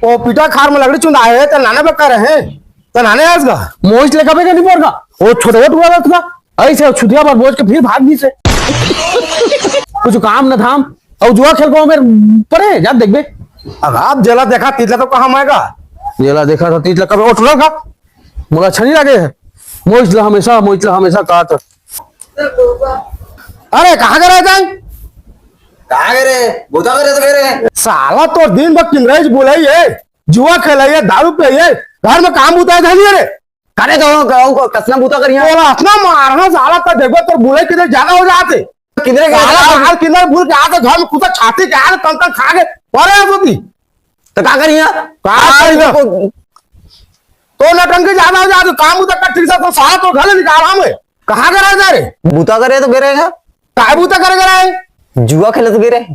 ओ पिटा खार में लकड़ी चुंदा है तो नाने बक्का रहे तो नाने आज का मोज लेकर भी नहीं पड़गा वो छोटे टुकड़ा था ऐसे छुटिया पर बोझ के फिर भाग दी से कुछ काम न थाम और जुआ खेल को मेरे पड़े जा देख बे। अब आप जेला देखा तीतला तो कहाँ आएगा जेला देखा था तीतला कब उठ रहा था मुझे अच्छा नहीं लगे है मोजला हमेशा कहा था। अरे कहाँ करे जाए कहाँ गए रे बुता करे तो गए रे साला तो दिन भर किंग्रेज बुलाई है जुआ खेलाई दारू पे है घर में काम उतार था रे करे तो कसना बुता करिया अपना मारना साला तो देखो तो बुलाई किधर जाना हो जाते किधर साला किधर भूल के आते घर में कुत्ता छाती के आते तन खा के परे होती तो क्या करिया तो नटंकी ज्यादा हो जाते काम उतर का ठीक से साला तो घर निकाल हमें कहाँ करा जा रे बुता करे तो गए रहेगा काय बूता करे कराए जुआ खेले तो गए रहे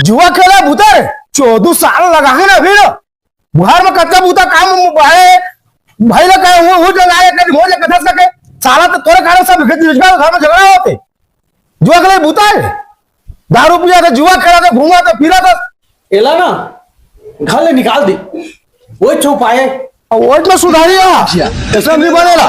जुआ खेला बूता रे 14 साल लगा है ना फिर घर में कच्चा बूता काम भाई लोग कहे वो लगाए कभी हो जाए कथा सके साला तो तोरे कारण सब घर में झगड़ा होते जुआ खेला बूता है दारू पिया तो जुआ खेला तो घूमा तो फिरा तो एला ना घर ले निकाल दी वो छुपाए वो इतना सुधारिया ऐसा नहीं बनेगा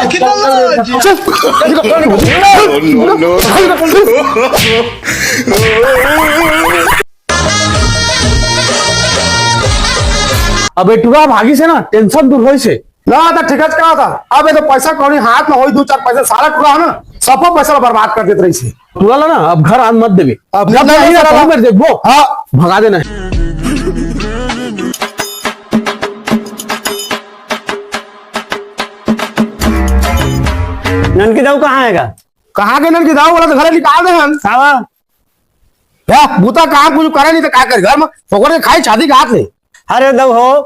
अब टुरा भागी से ना टेंशन दूर हो से ना तो ठीक है क्या था अब ये तो पैसा कौड़ी हाथ में हो 2-4 पैसे सारा टुरा है ना सब पैसा बर्बाद कर देते रही से टुरा ला ना अब घर आन मत देवे अब नहीं रहा मेरे देखो हाँ भगा देना ननकी दाऊ कहाँ आएगा कहाँ के नल की दाव वाला तो घर निकाल दे हम सावा क्या बूता काम कुछ करे नहीं तो क्या करे घर में पकड़ के खाई शादी का हाथ ले अरे दऊ हो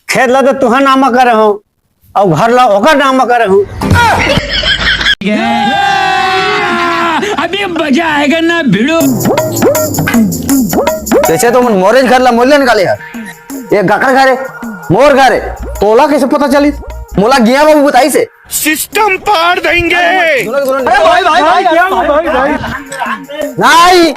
खेत ला तो तुहर नामा करे हो और घर ला ओकर नामा करे हो अभी मजा आएगा ना भिड़ो जैसे तो मोरेज घर ला मोले निकाले यार ये गाकर घरे मोर घरे तोला कैसे पता चली मोला गिया बाबू बताई से सिस्टम पार देंगे। नहीं